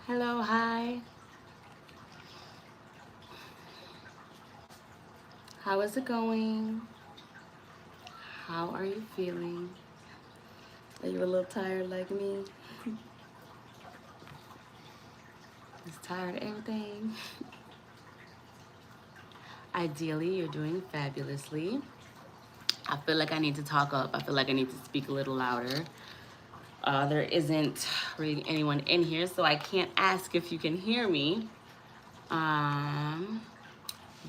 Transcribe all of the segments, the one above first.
Hello, hi. How is it going? How are you feeling? Are you a little tired like me? Just tired of everything? Ideally, you're doing fabulously. I feel like I need to talk up. I feel like I need to speak a little louder. There isn't really anyone in here, so I can't ask if you can hear me.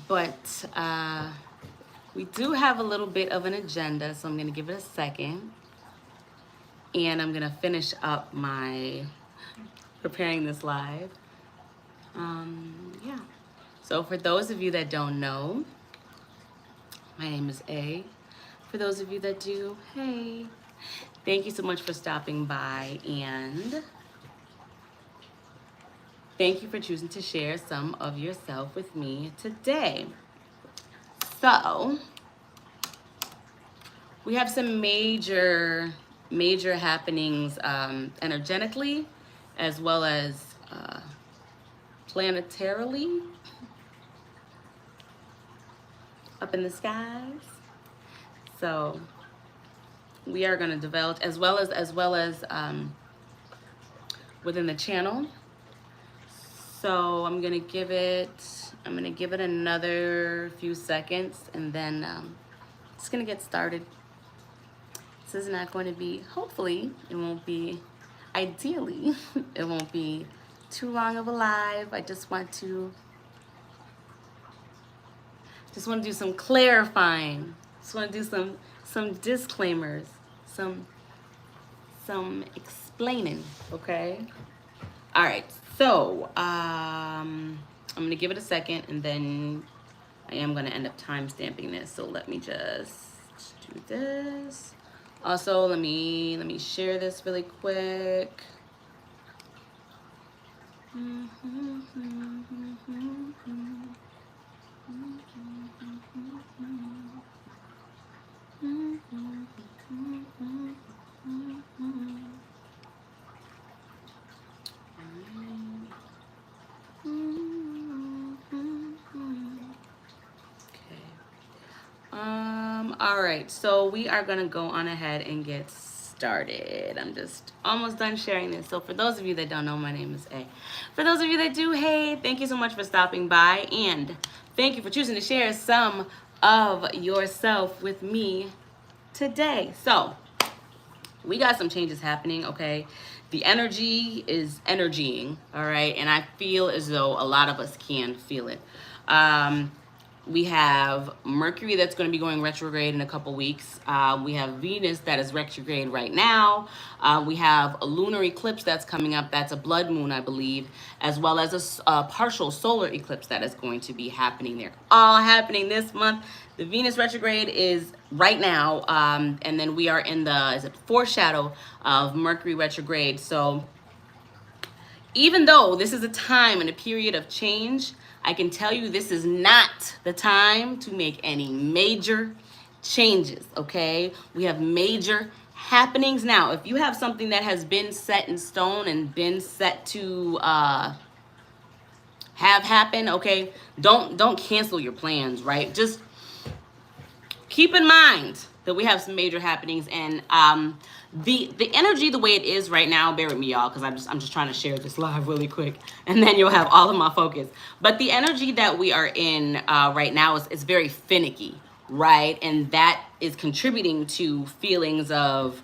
But we do have a little bit of an agenda, so I'm gonna give it a second. And I'm gonna finish up my preparing this live. Yeah. So for those of you that don't know, my name is A. For those of you that do, hey. Thank you so much for stopping by, and thank you for choosing to share some of yourself with me today. So, we have some major happenings energetically, as well as planetarily up in the skies. So we are going to develop, as well as within the channel. So I'm gonna give it another few seconds, and then just gonna get started. This is not going to be, hopefully it won't be, ideally it won't be too long of a live. I just want to do some clarifying. Just want to do some disclaimers, some explaining. Okay. All right. So I'm gonna give it a second, and then I am gonna end up time stamping this. So let me just do this. Also, let me share this really quick. All right, so we are gonna go on ahead and get started. I'm just almost done sharing this. So for those of you that don't know, my name is A. For those of you that do, hey, thank you so much for stopping by, and thank you for choosing to share some of yourself with me today. So we got some changes happening, okay? The energy is energying, all right? And I feel as though a lot of us can feel it. We have Mercury that's going to be going retrograde in a couple weeks. We have Venus that is retrograde right now. We have a lunar eclipse that's coming up. That's a blood moon, I believe, as well as a partial solar eclipse that is going to be happening there. All happening this month. The Venus retrograde is right now, and then we are in the foreshadow of Mercury retrograde. So even though this is a time and a period of change, I can tell you this is not the time to make any major changes, okay? We have major happenings now. If you have something that has been set in stone and been set to have happen, okay, don't cancel your plans, right? Just keep in mind that we have some major happenings, and the energy the way it is right now, bear with me y'all, because I'm just trying to share this live really quick, and then you'll have all of my focus. But the energy that we are in right now is very finicky, right? And that is contributing to feelings of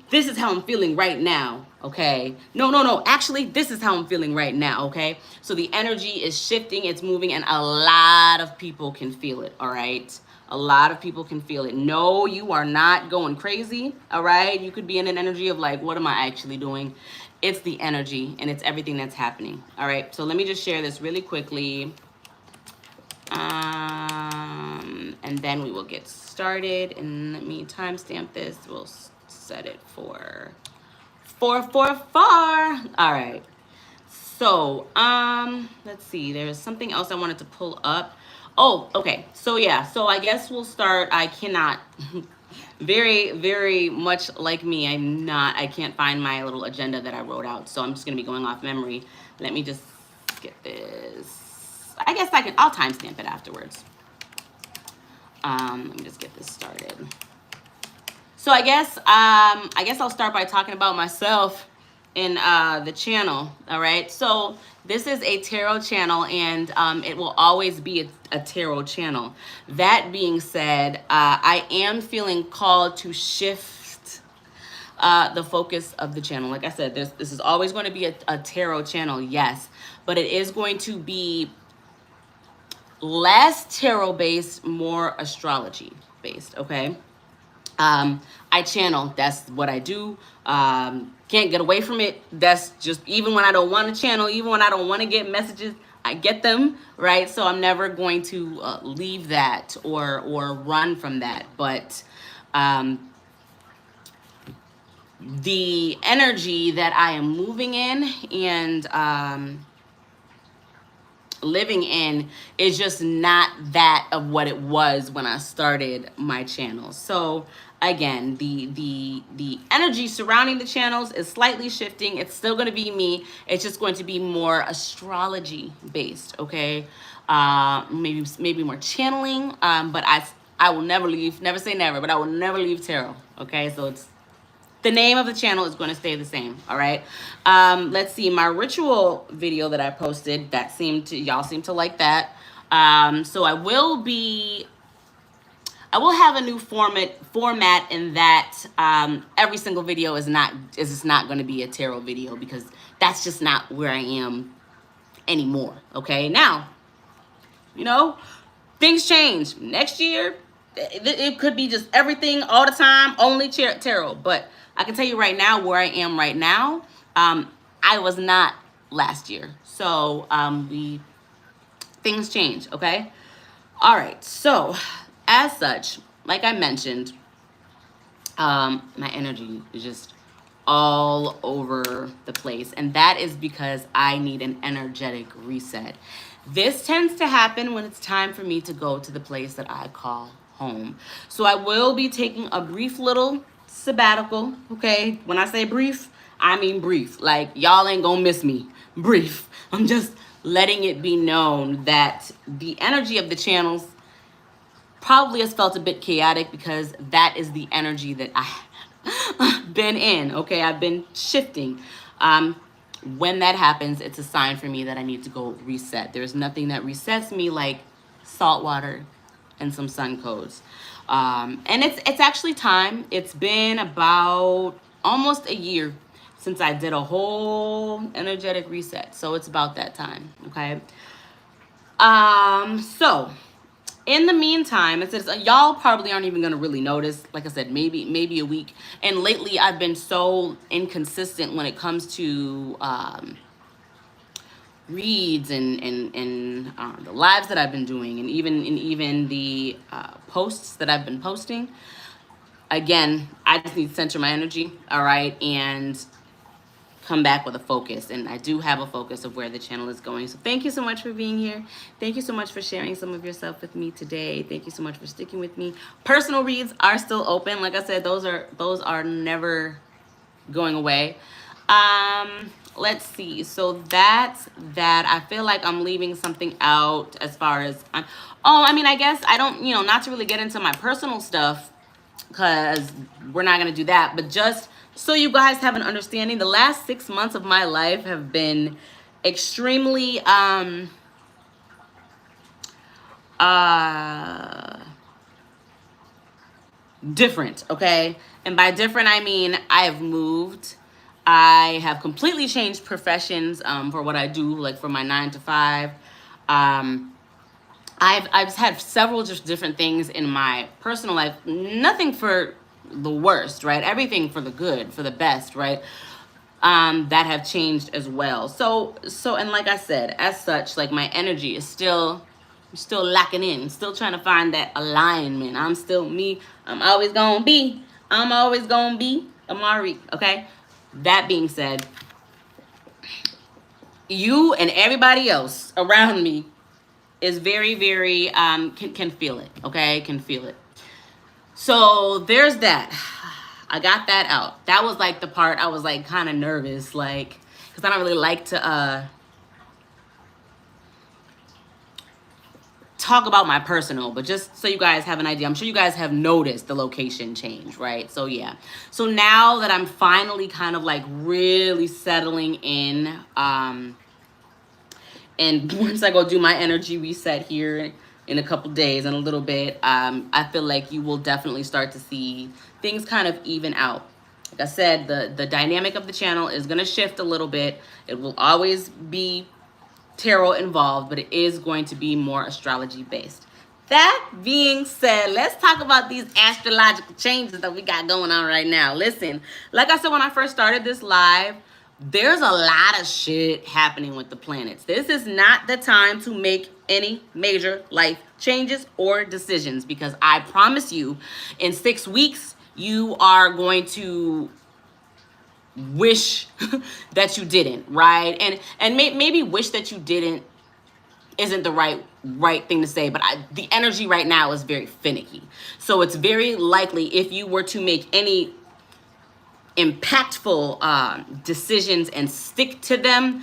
this is how I'm feeling right now, okay? No, actually, this is how I'm feeling right now, okay? So the energy is shifting, it's moving, and a lot of people can feel it, all right? A lot of people can feel it. No, you are not going crazy, all right? You could be in an energy of like, what am I actually doing? It's the energy, and it's everything that's happening, all right? So let me just share this really quickly. And then we will get started, and let me timestamp this. We'll set it for 444. All right. So, let's see. There's something else I wanted to pull up. Oh, okay. So yeah. So I guess we'll start. I cannot Very, very much like me. I can't find my little agenda that I wrote out. So I'm just going to be going off memory. Let me just get this. I guess I'll timestamp it afterwards. Let me just get this started. So I guess I'll start by talking about myself in the channel. All right. So this is a tarot channel, and it will always be a tarot channel. That being said, I am feeling called to shift the focus of the channel. Like I said, this is always going to be a tarot channel, yes, but it is going to be less tarot based, more astrology based. Okay. I channel. That's what I do. Can't get away from it. That's just, even when I don't want to channel, even when I don't want to get messages, I get them, right? So I'm never going to leave that or run from that. But the energy that I am moving in and living in is just not that of what it was when I started my channel. So again, the energy surrounding the channels is slightly shifting. It's still going to be me. It's just going to be more astrology based. Okay. Maybe more channeling. But I will never leave, never say never, but I will never leave tarot. Okay. So the name of the channel is going to stay the same. All right. Let's see, my ritual video that I posted, y'all seem to like that. So I will have a new format in that every single video is not going to be a tarot video, because that's just not where I am anymore. Okay. Now, things change. Next year, it could be just everything all the time, only tarot. But I can tell you right now where I am right now. I was not last year. So things change, okay? All right. So as such, like I mentioned, my energy is just all over the place. And that is because I need an energetic reset. This tends to happen when it's time for me to go to the place that I call home. So I will be taking a brief little sabbatical, okay? When I say brief, I mean brief. Like, y'all ain't gonna miss me. Brief. I'm just letting it be known that the energy of the channels probably has felt a bit chaotic, because that is the energy that I've been in, okay? I've been shifting. When that happens, it's a sign for me that I need to go reset. There's nothing that resets me like salt water and some sun codes. And it's actually time. It's been about almost a year since I did a whole energetic reset. So it's about that time, okay? So in the meantime, it says y'all probably aren't even gonna really notice. Like I said, maybe a week. And lately, I've been so inconsistent when it comes to reads and the lives that I've been doing, and even the posts that I've been posting. Again, I just need to center my energy, all right, and come back with a focus. And I do have a focus of where the channel is going. So thank you so much for being here. Thank you so much for sharing some of yourself with me today. Thank you so much for sticking with me. Personal reads are still open. Like I said, those are never going away. Let's see. So that's that. I feel like I'm leaving something out as far as I guess I don't, not to really get into my personal stuff, because we're not going to do that, but just so you guys have an understanding, the last 6 months of my life have been extremely different, okay? And by different, I mean I have moved. I have completely changed professions for what I do, like for my 9 to 5. I've had several just different things in my personal life. Nothing for the worst, right? Everything for the good, for the best, right? That have changed as well. So, and like I said, as such, like my energy is still lacking in, still trying to find that alignment. I'm still me. I'm always gonna be Amari, okay? That being said, you and everybody else around me is very, very, can feel it, okay? Can feel it. So there's that. I got that out. That was like the part I was like kind of nervous, like, because I don't really like to talk about my personal, but just so you guys have an idea, I'm sure you guys have noticed the location change, right? So yeah, so now that I'm finally kind of like really settling in, and once I go do my energy reset here in a couple days and a little bit, I feel like you will definitely start to see things kind of even out. Like I said, the dynamic of the channel is going to shift a little bit. It will always be tarot involved, but it is going to be more astrology based. That being said, let's talk about these astrological changes that we got going on right now. Listen, like I said when I first started this live, there's a lot of shit happening with the planets. This is not the time to make any major life changes or decisions, because I promise you, in 6 weeks, you are going to wish that you didn't, right? And maybe wish that you didn't isn't the right thing to say, but the energy right now is very finicky. So it's very likely, if you were to make any impactful decisions and stick to them,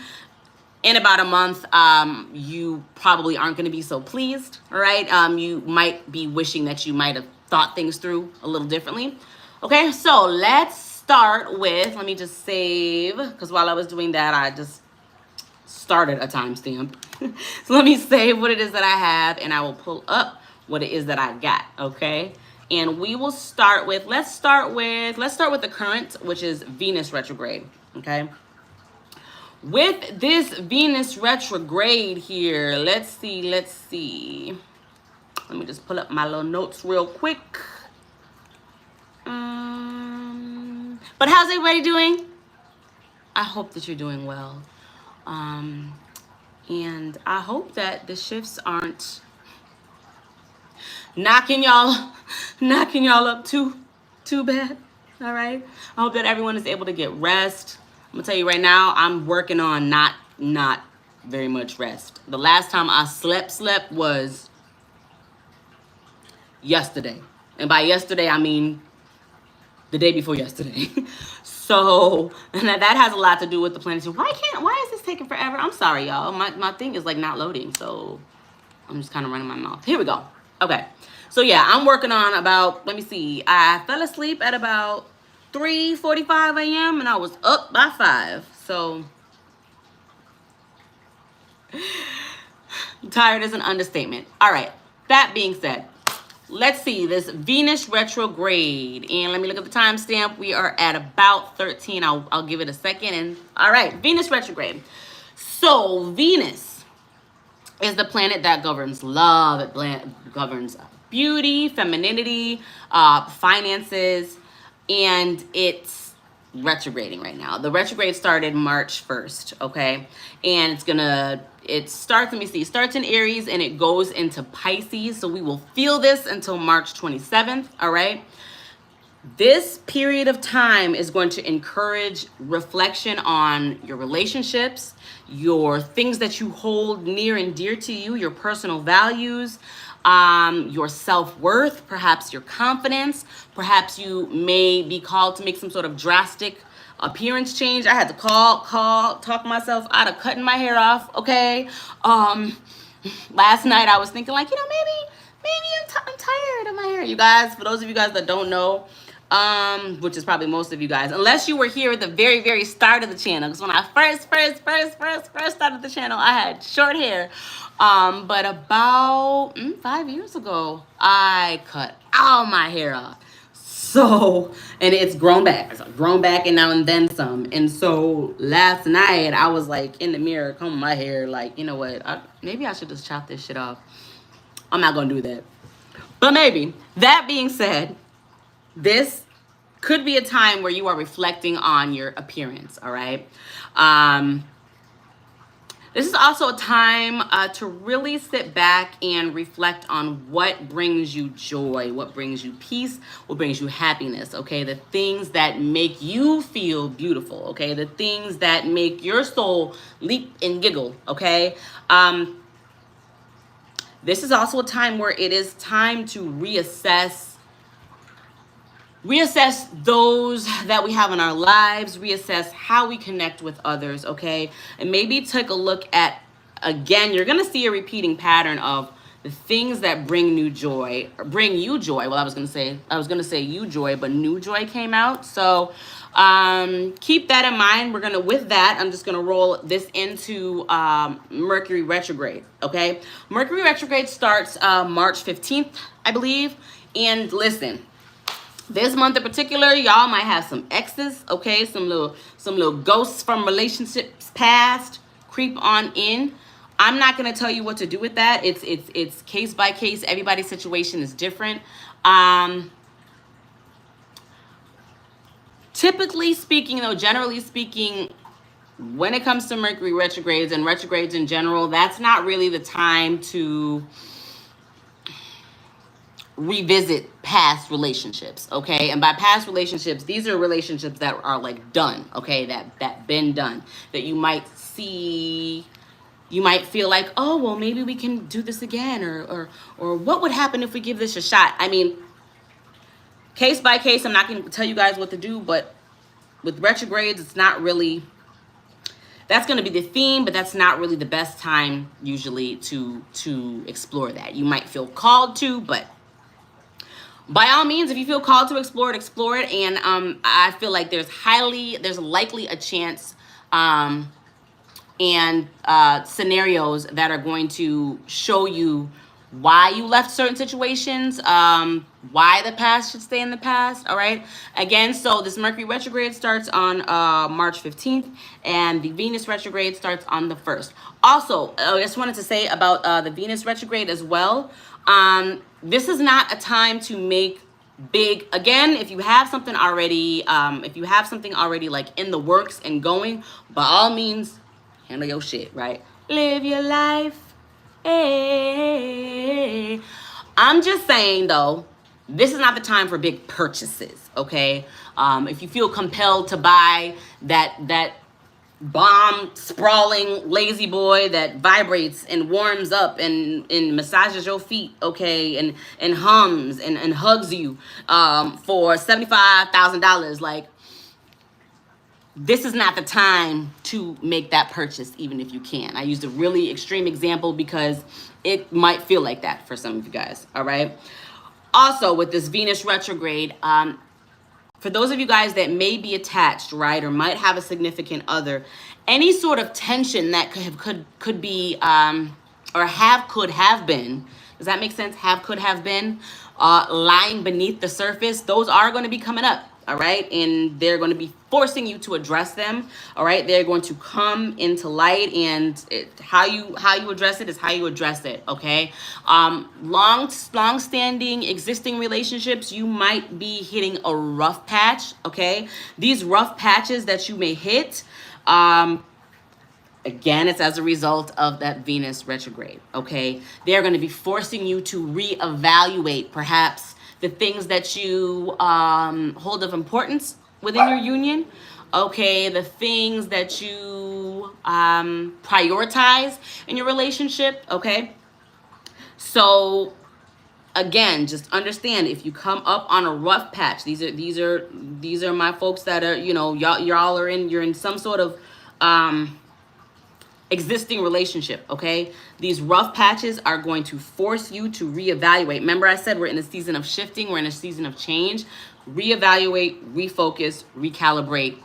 in about a month, you probably aren't going to be so pleased, right? You might be wishing that you might have thought things through a little differently. Okay, so let's start with, let me just save, because while I was doing that, I just started a timestamp. So let me save what it is that I have, and I will pull up what it is that I got, okay? And we will start with, let's start with the current, which is Venus retrograde, okay? With this Venus retrograde here, let's see. Let me just pull up my little notes real quick. But how's everybody doing? I hope that you're doing well. And I hope that the shifts aren't knocking y'all up too bad. All right. I hope that everyone is able to get rest. I'm gonna tell you right now, I'm working on not very much rest. The last time I slept was yesterday. And by yesterday, I mean the day before yesterday. So, and that has a lot to do with the planets. Why is this taking forever? I'm sorry, y'all. My thing is like not loading. So I'm just kind of running my mouth. Here we go. Okay. So yeah, I'm working on about, let me see. I fell asleep at about 3:45 a.m. and I was up by 5. So tired is an understatement. All right. That being said, let's see this Venus retrograde, and let me look at the timestamp. We are at about 13. I'll give it a second. And all right, Venus retrograde. So Venus is the planet that governs love. It governs beauty, femininity, finances, and it's retrograding right now. The retrograde started March 1st, okay? And it starts, let me see, starts in Aries and it goes into Pisces. So we will feel this until March 27th, all right? This period of time is going to encourage reflection on your relationships, your things that you hold near and dear to you, your personal values, your self-worth, perhaps your confidence. Perhaps you may be called to make some sort of drastic appearance change. I had to talk myself out of cutting my hair off, okay? Last night I was thinking like, maybe I'm tired of my hair. You guys, for those of you guys that don't know, which is probably most of you guys, unless you were here at the very, very start of the channel, because when I first started the channel, I had short hair. But about 5 years ago, I cut all my hair off. So, and it's grown back. And now and then some. And so last night I was like in the mirror combing my hair, like, you know what, maybe I should just chop this shit off. I'm not gonna do that, but maybe. That being said, this could be a time where you are reflecting on your appearance, all right? This is also a time to really sit back and reflect on what brings you joy, what brings you peace, what brings you happiness, okay? The things that make you feel beautiful, okay? The things that make your soul leap and giggle, okay? This is also a time where it is time to reassess reassess those that we have in our lives, reassess how we connect with others, okay? And maybe take a look at, again, you're gonna see a repeating pattern of the things that bring new joy, or bring you joy. Well, I was gonna say you joy, but new joy came out. So keep that in mind. With that, I'm just gonna roll this into Mercury retrograde, okay? Mercury retrograde starts March 15th, I believe. And listen, this month in particular, y'all might have some exes, okay? Some little ghosts from relationships past creep on in. I'm not gonna tell you what to do with that. It's case by case. Everybody's situation is different. Typically speaking, though, generally speaking, when it comes to Mercury retrogrades and retrogrades in general, that's not really the time to revisit past relationships, okay? And by past relationships, these are relationships that are like done, okay? That been done. That you might see, you might feel like, oh, well, maybe we can do this again, or what would happen if we give this a shot? I mean, case by case, I'm not going to tell you guys what to do, but with retrogrades, it's not really, that's going to be the theme, but that's not really the best time usually to explore that. You might feel called to, but by all means, if you feel called to explore it, explore it. And I feel like there's likely a chance and scenarios that are going to show you why you left certain situations, why the past should stay in the past, all right? Again, so this Mercury retrograde starts on March 15th, and the Venus retrograde starts on the 1st. Also, I just wanted to say about the Venus retrograde as well. This is not a time to make big, again, if you have something already, like in the works and going, by all means, handle your shit, right? Live your life. Hey. I'm just saying, though, this is not the time for big purchases, okay? If you feel compelled to buy that bomb sprawling lazy boy that vibrates and warms up and massages your feet, okay, and hums and hugs you for $75,000, like, this is not the time to make that purchase, even if you can. I used a really extreme example because it might feel like that for some of you guys, all right? Also, with this Venus retrograde, for those of you guys that may be attached, right, or might have a significant other, any sort of tension that could be, or could have been, does that make sense? Could have been, lying beneath the surface, those are going to be coming up. All right, and they're going to be forcing you to address them. All right, they're going to come into light, and how you address it is how you address it. Okay, long-standing existing relationships, you might be hitting a rough patch. Okay, these rough patches that you may hit, again, it's as a result of that Venus retrograde. Okay, they're going to be forcing you to reevaluate, perhaps, the things that you hold of importance within your union, okay, the things that you prioritize in your relationship, okay? So again, just understand, if you come up on a rough patch, these are my folks that are, you know, y'all are you're in some sort of existing relationship, okay? These rough patches are going to force you to reevaluate. Remember, I said we're in a season of shifting, we're in a season of change. Reevaluate, refocus, recalibrate,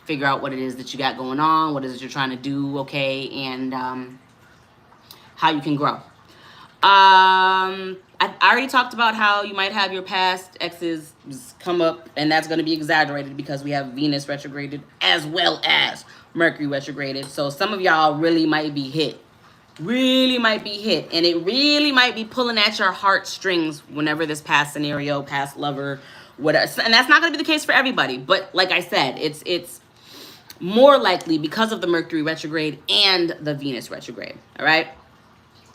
figure out what it is that you got going on, what it is you're trying to do, okay, and how you can grow. I already talked about how you might have your past exes come up, and that's going to be exaggerated because we have Venus retrograded as well as Mercury retrograded. So some of y'all really might be hit. And it really might be pulling at your heartstrings whenever this past scenario, past lover, whatever. And that's not going to be the case for everybody. But like I said, it's more likely because of the Mercury retrograde and the Venus retrograde. All right?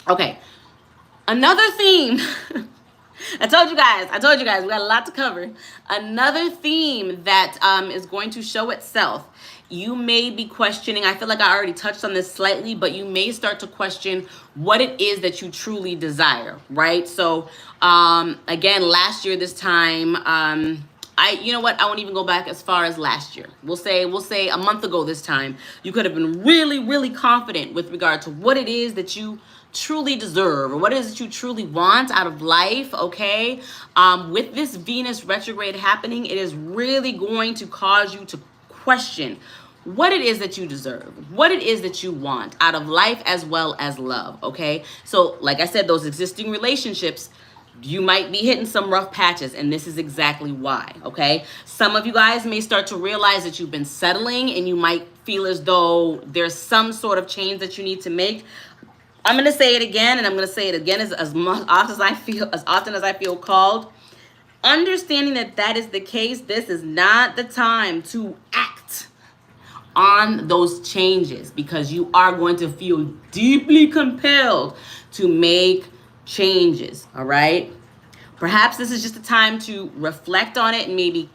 Okay. Another theme I told you guys, we got a lot to cover. Another theme that is going to show itself. You may be questioning, I feel like I already touched on this slightly, but you may start to question what it is that you truly desire, right? So, again, last year, this time, you know what? I won't even go back as far as last year. We'll say a month ago this time, you could have been really, really confident with regard to what it is that you truly deserve or what it is that you truly want out of life. Okay, with this Venus retrograde happening, it is really going to cause you to question what it is that you deserve, what it is that you want out of life as well as love. Okay, so like I said, those existing relationships, you might be hitting some rough patches, and this is exactly why. Okay, some of you guys may start to realize that you've been settling and you might feel as though there's some sort of change that you need to make. I'm going to say it again, and I'm going to say it again as often as I feel called. Understanding that that is the case, this is not the time to act on those changes, because you are going to feel deeply compelled to make changes, all right? Perhaps this is just a time to reflect on it and maybe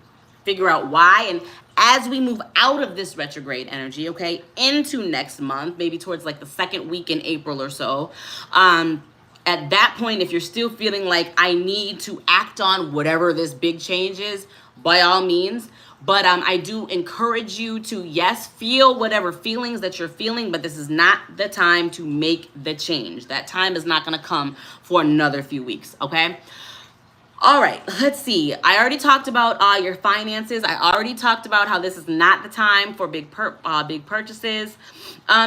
figure out why. And as we move out of this retrograde energy, okay, into next month, maybe towards like the second week in April or so, at that point, if you're still feeling like I need to act on whatever this big change is, by all means. But I do encourage you to, yes, feel whatever feelings that you're feeling, but this is not the time to make the change. That time is not going to come for another few weeks, okay? All right, let's see. I already talked about your finances. I already talked about how this is not the time for big purchases.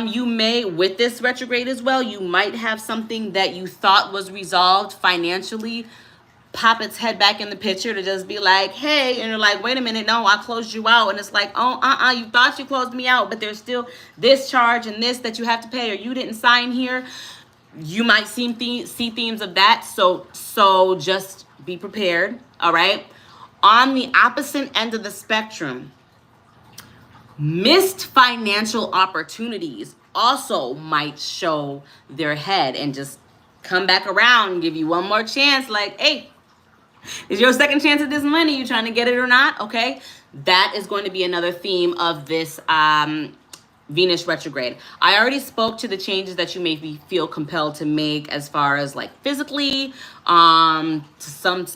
You may, with this retrograde as well, you might have something that you thought was resolved financially pop its head back in the picture to just be like, hey, and you're like, wait a minute, no, I closed you out. And it's like, oh, you thought you closed me out, but there's still this charge and this that you have to pay, or you didn't sign here. You might see themes of that. So just be prepared, all right? On the opposite end of the spectrum, missed financial opportunities also might show their head and just come back around and give you one more chance, like, hey, is your second chance at this money? You trying to get it or not? Okay, that is going to be another theme of this Venus retrograde. I already spoke to the changes that you may feel compelled to make as far as like physically, some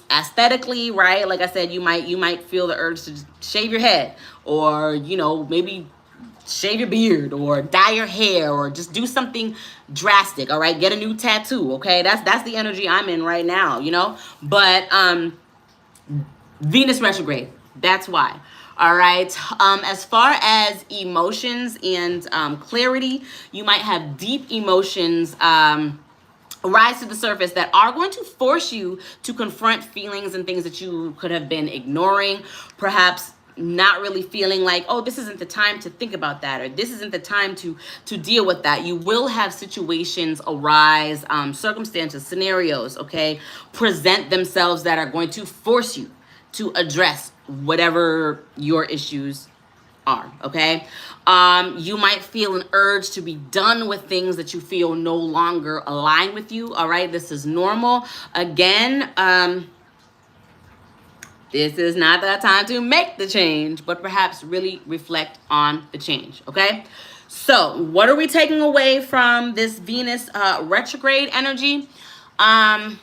aesthetically, right? Like I said, you might feel the urge to shave your head, or maybe shave your beard, or dye your hair, or just do something drastic. All right, get a new tattoo. Okay, that's the energy I'm in right now, but Venus retrograde, that's why. All right, as far as emotions and clarity, you might have deep emotions rise to the surface that are going to force you to confront feelings and things that you could have been ignoring, perhaps not really feeling like, oh, this isn't the time to think about that, or this isn't the time to deal with that. You will have situations arise, circumstances, scenarios, okay, present themselves that are going to force you to address whatever your issues are, okay? You might feel an urge to be done with things that you feel no longer align with you, all right? This is normal. Again, this is not the time to make the change, but perhaps really reflect on the change, okay? So what are we taking away from this Venus retrograde energy? I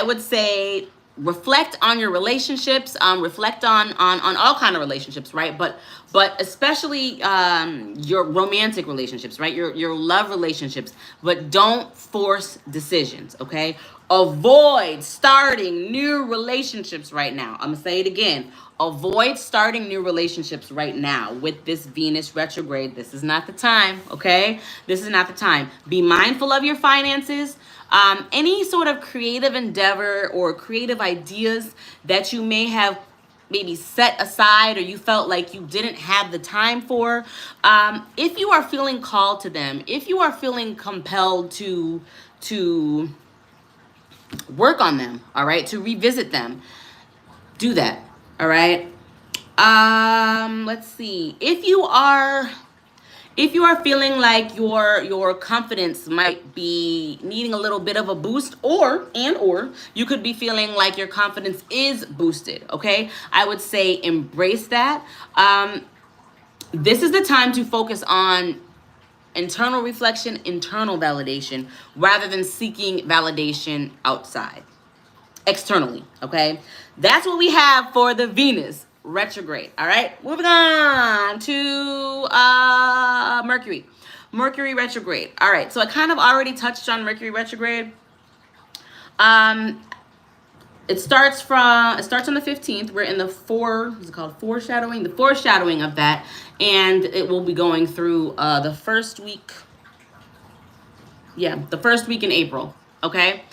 would say reflect on your relationships, reflect on all kind of relationships, right? But especially your romantic relationships, right? Your love relationships, but don't force decisions, okay? Avoid starting new relationships right now. I'm gonna say it again. Avoid starting new relationships right now with this Venus retrograde. This is not the time, okay? This is not the time. Be mindful of your finances. Any sort of creative endeavor or creative ideas that you may have maybe set aside or you felt like you didn't have the time for, if you are feeling called to them, if you are feeling compelled to work on them, all right, to revisit them, do that, all right? Let's see. If If you are feeling like your confidence might be needing a little bit of a boost, or you could be feeling like your confidence is boosted, okay? I would say embrace that. This is the time to focus on internal reflection, internal validation, rather than seeking validation outside, externally, okay? That's what we have for the Venus retrograde. All right, moving on to Mercury retrograde. All right, so I kind of already touched on Mercury retrograde. It starts on the 15th. We're in the foreshadowing? The foreshadowing of that, and it will be going through the first week. Yeah, the first week in April. Okay.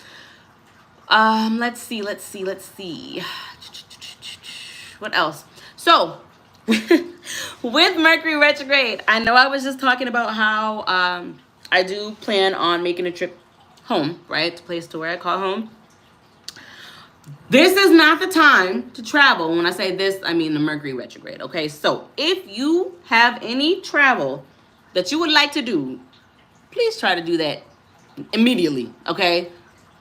Let's see. What else? So, with Mercury retrograde, I know I was just talking about how I do plan on making a trip home, right? To a place to where I call home. This is not the time to travel. When I say this, I mean the Mercury retrograde, okay? So, if you have any travel that you would like to do, please try to do that immediately, okay?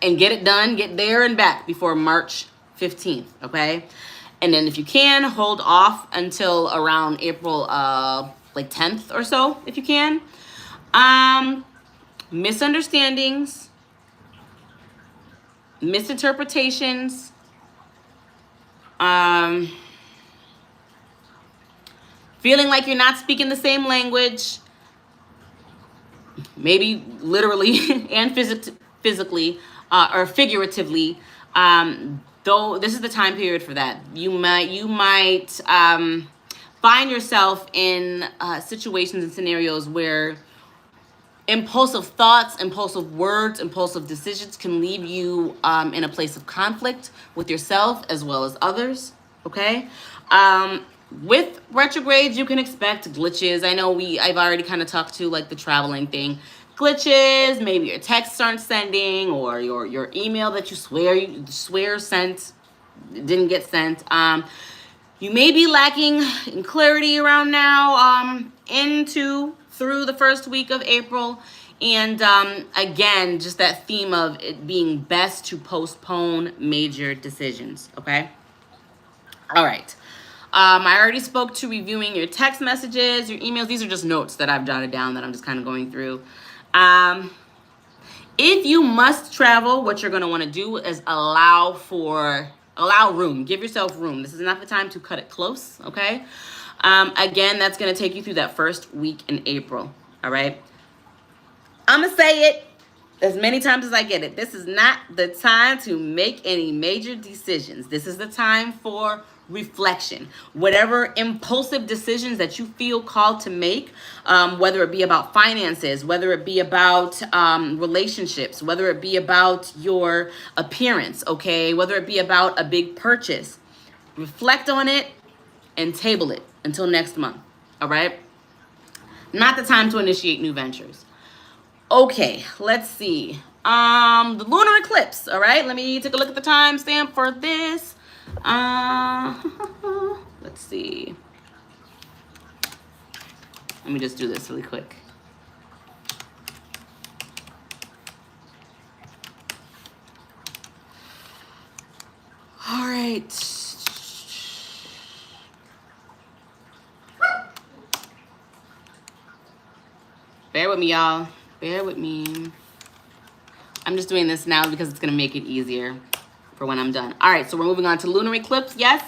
And get it done, get there and back before March 15th, okay? And then if you can, hold off until around April like 10th or so, if you can. Misunderstandings, misinterpretations, feeling like you're not speaking the same language, maybe literally and physically or figuratively, though this is the time period for that. You might find yourself in situations and scenarios where impulsive thoughts, impulsive words, impulsive decisions can leave you in a place of conflict with yourself as well as others, okay? With retrogrades, you can expect glitches. I know I've already kind of talked to like the traveling thing. Glitches, maybe your texts aren't sending, or your email that you swear sent didn't get sent. You may be lacking in clarity around now through the first week of April. And again, just that theme of it being best to postpone major decisions, okay? All right. I already spoke to reviewing your text messages, your emails. These are just notes that I've jotted down that I'm just kind of going through. If you must travel, what you're going to want to do is allow room. Give yourself room. This is not the time to cut it close, okay? Again, that's going to take you through that first week in April, all right? I'm going to say it as many times as I get it. This is not the time to make any major decisions. This is the time for reflection. Whatever impulsive decisions that you feel called to make, whether it be about finances, whether it be about relationships, whether it be about your appearance, okay, whether it be about a big purchase, reflect on it and table it until next month, all right? Not the time to initiate new ventures. Okay, let's see. The lunar eclipse, all right? Let me take a look at the timestamp for this. Let's see. Let me just do this really quick. All right. Bear with me, y'all. Bear with me. I'm just doing this now because it's going to make it easier for when I'm done. All right, so we're moving on to lunar eclipse. Yes,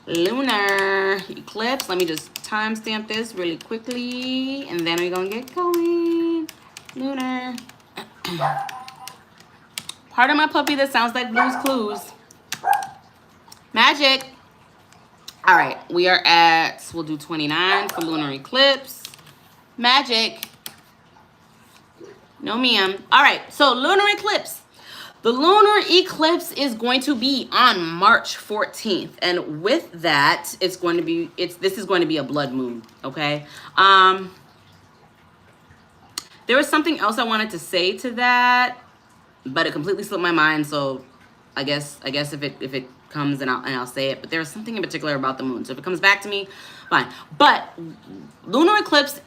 lunar eclipse. Let me just timestamp this really quickly, and then we're going to get going. Lunar. Pardon my puppy that sounds like Blue's Clues. Magic. All right, we'll do 29 for lunar eclipse. Magic. No, ma'am. All right, so lunar eclipse. The lunar eclipse is going to be on March 14th, and with that, this is going to be a blood moon. Okay. There was something else I wanted to say to that, but it completely slipped my mind. So, I guess if it comes and I'll say it. But there was something in particular about the moon. So if it comes back to me, fine. But lunar eclipse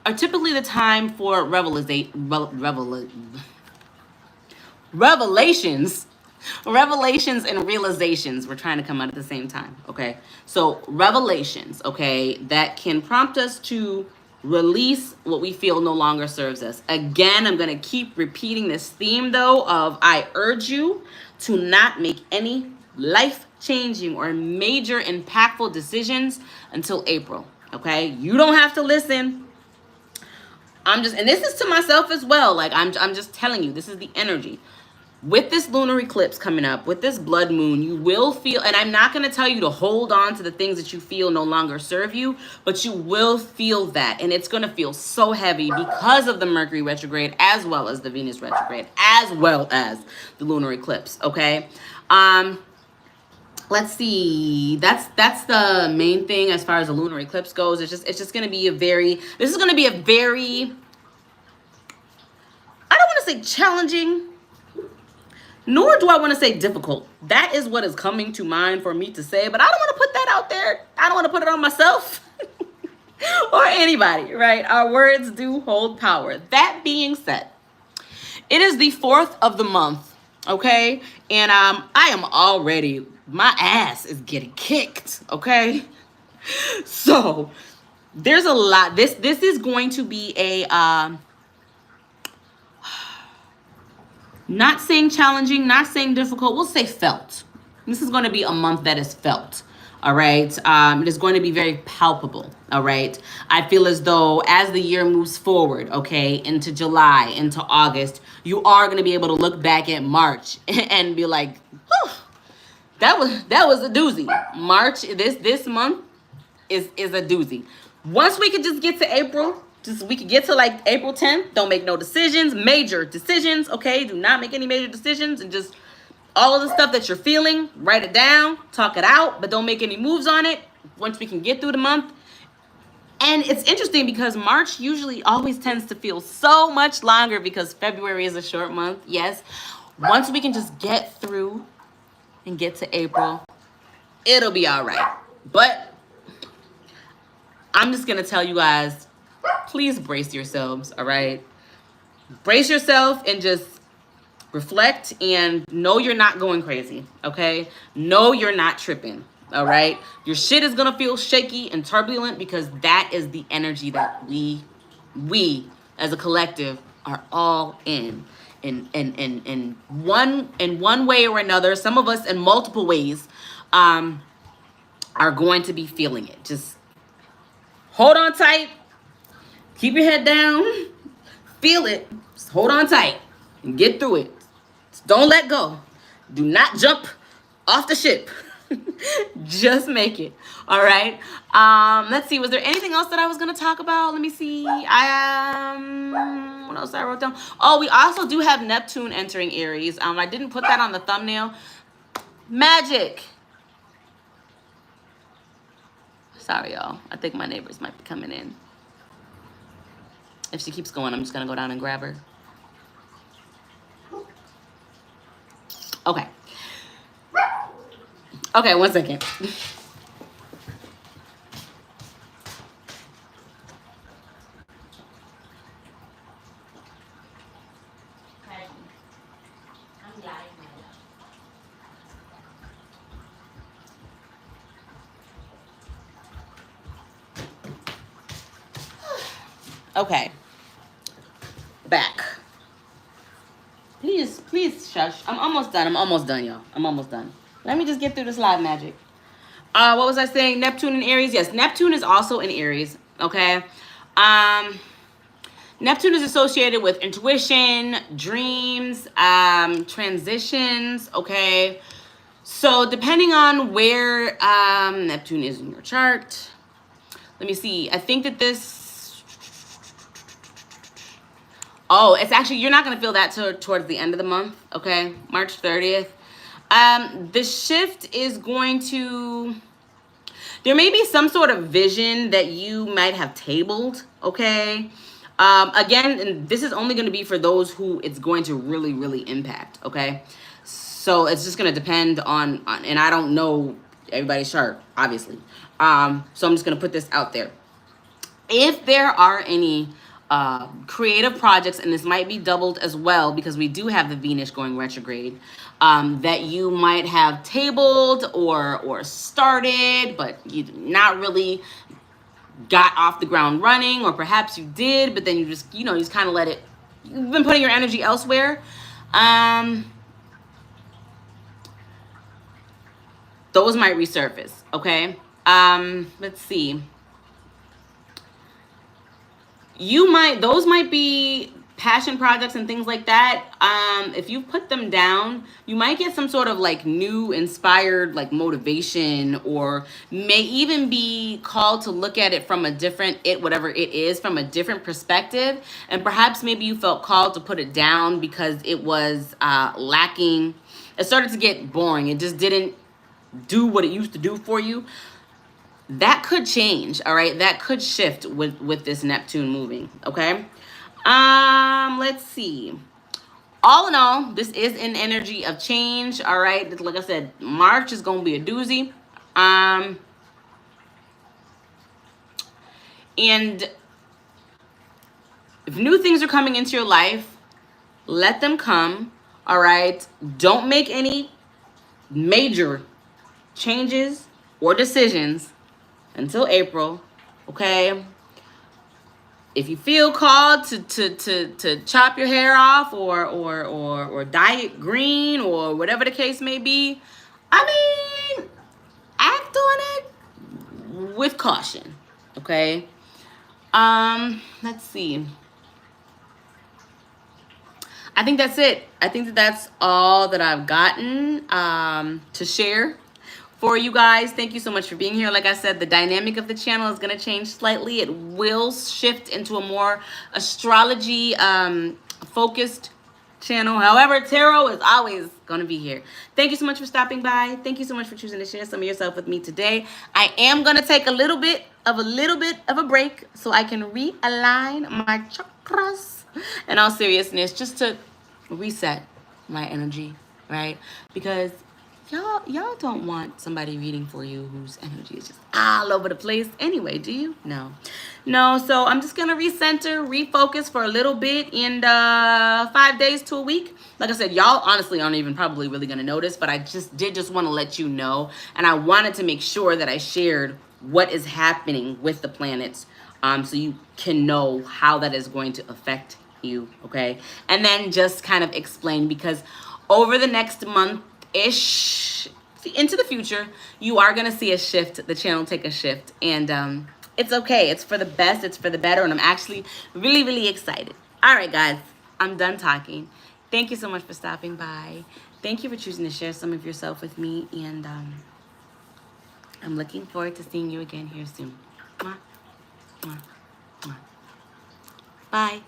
are typically the time for revelations and realizations. We're trying to come out at the same time, okay? So revelations, okay, that can prompt us to release what we feel no longer serves us. Again, I'm going to keep repeating this theme though of I urge you to not make any life-changing or major impactful decisions until April, okay? You don't have to listen. And this is to myself as well. Like I'm just telling you, this is the energy. With this lunar eclipse coming up, with this blood moon, you will feel, and I'm not going to tell you to hold on to the things that you feel no longer serve you, but you will feel that. And it's going to feel so heavy because of the Mercury retrograde, as well as the Venus retrograde, as well as the lunar eclipse. Okay. Let's see. That's the main thing as far as the lunar eclipse goes. It's just going to be this is going to be a very, I don't want to say challenging, nor do I want to say difficult. That is what is coming to mind for me to say, but I don't want to put that out there. I don't want to put it on myself or anybody, right? Our words do hold power. That being said, it is the 4th of the month, okay? And I am already, my ass is getting kicked, okay? So there's a lot. This is going to be a not saying challenging, not saying difficult. We'll say felt. This is going to be a month that is felt. All right. It is going to be very palpable. All right. I feel as though as the year moves forward, okay, into July, into August, you are going to be able to look back at March and be like, whew, that was a doozy. March, this month is a doozy. Once we could just get to April, we could get to like April 10th. Don't make no decisions, major decisions, okay? Do not make any major decisions, and just all of the stuff that you're feeling, write it down, talk it out, but don't make any moves on it once we can get through the month. And it's interesting because March usually always tends to feel so much longer because February is a short month. Yes. Once we can just get through and get to April, it'll be all right. But I'm just going to tell you guys, please brace yourselves, all right? Brace yourself and just reflect and know you're not going crazy, okay? Know you're not tripping, all right? Your shit is going to feel shaky and turbulent because that is the energy that we as a collective are all in one way or another. Some of us in multiple ways are going to be feeling it. Just hold on tight. Keep your head down. Feel it. Just hold on tight and get through it. Just don't let go. Do not jump off the ship. Just make it. All right. Let's see. Was there anything else that I was going to talk about? Let me see. What else I wrote down? Oh, we also do have Neptune entering Aries. I didn't put that on the thumbnail. Magic. Sorry, y'all. I think my neighbors might be coming in. If she keeps going, I'm just going to go down and grab her. Okay. Okay, 1 second. Okay. Back. Please shush. I'm almost done, y'all. I'm almost done. Let me just get through this live magic. What was I saying? Neptune in Aries? Yes, Neptune is also in Aries, okay? Neptune is associated with intuition, dreams, transitions, okay? So depending on where Neptune is in your chart, let me see. I think that this... Oh, it's actually, you're not going to feel that towards the end of the month, okay? March 30th. The shift is going to... There may be some sort of vision that you might have tabled, okay? Again, and this is only going to be for those who it's going to really, really impact, okay? So it's just going to depend on, and I don't know everybody's chart, obviously. So I'm just going to put this out there. if there are any creative projects, and this might be doubled as well because we do have the Venus going retrograde, that you might have tabled or started, but you not really got off the ground running, or perhaps you did, but then you just, you just kind of let it, you've been putting your energy elsewhere. Those might resurface, okay? Let's see. Those might be passion projects and things like that. If you put them down, you might get some sort of like new inspired like motivation, or may even be called to look at it from a different, whatever it is, from a different perspective. And perhaps maybe you felt called to put it down because it was lacking. It started to get boring. It just didn't do what it used to do for you. That could change, all right? That could shift with this Neptune moving, okay? Let's see. All in all, this is an energy of change, all right? Like I said, March is going to be a doozy. And if new things are coming into your life, let them come, all right? Don't make any major changes or decisions until April, okay? If you feel called to chop your hair off or dye it green or whatever the case may be, I mean, act on it with caution, okay? Let's see. I think that's it. I think that's all that I've gotten to share for you guys. Thank you so much for being here. Like I said, the dynamic of the channel is going to change slightly. It will shift into a more astrology focused channel. However, tarot is always going to be here. Thank you so much for stopping by. Thank you so much for choosing to share some of yourself with me today. I am going to take a little bit of a break so I can realign my chakras in all seriousness, just to reset my energy, right? Because y'all don't want somebody reading for you whose energy is just all over the place anyway, do you? No. So I'm just gonna recenter, refocus for a little bit in 5 days to a week. Like I said, y'all honestly aren't even probably really gonna notice, but I just want to let you know, and I wanted to make sure that I shared what is happening with the planets, so you can know how that is going to affect you, okay? And then just kind of explain, because over the next month-ish into the future, you are going to see a shift, the channel take a shift, and it's okay. It's for the best, it's for the better, and I'm actually really, really excited. All right, guys, I'm done talking. Thank you so much for stopping by. Thank you for choosing to share some of yourself with me, and I'm looking forward to seeing you again here soon. Mwah, mwah, mwah. Bye.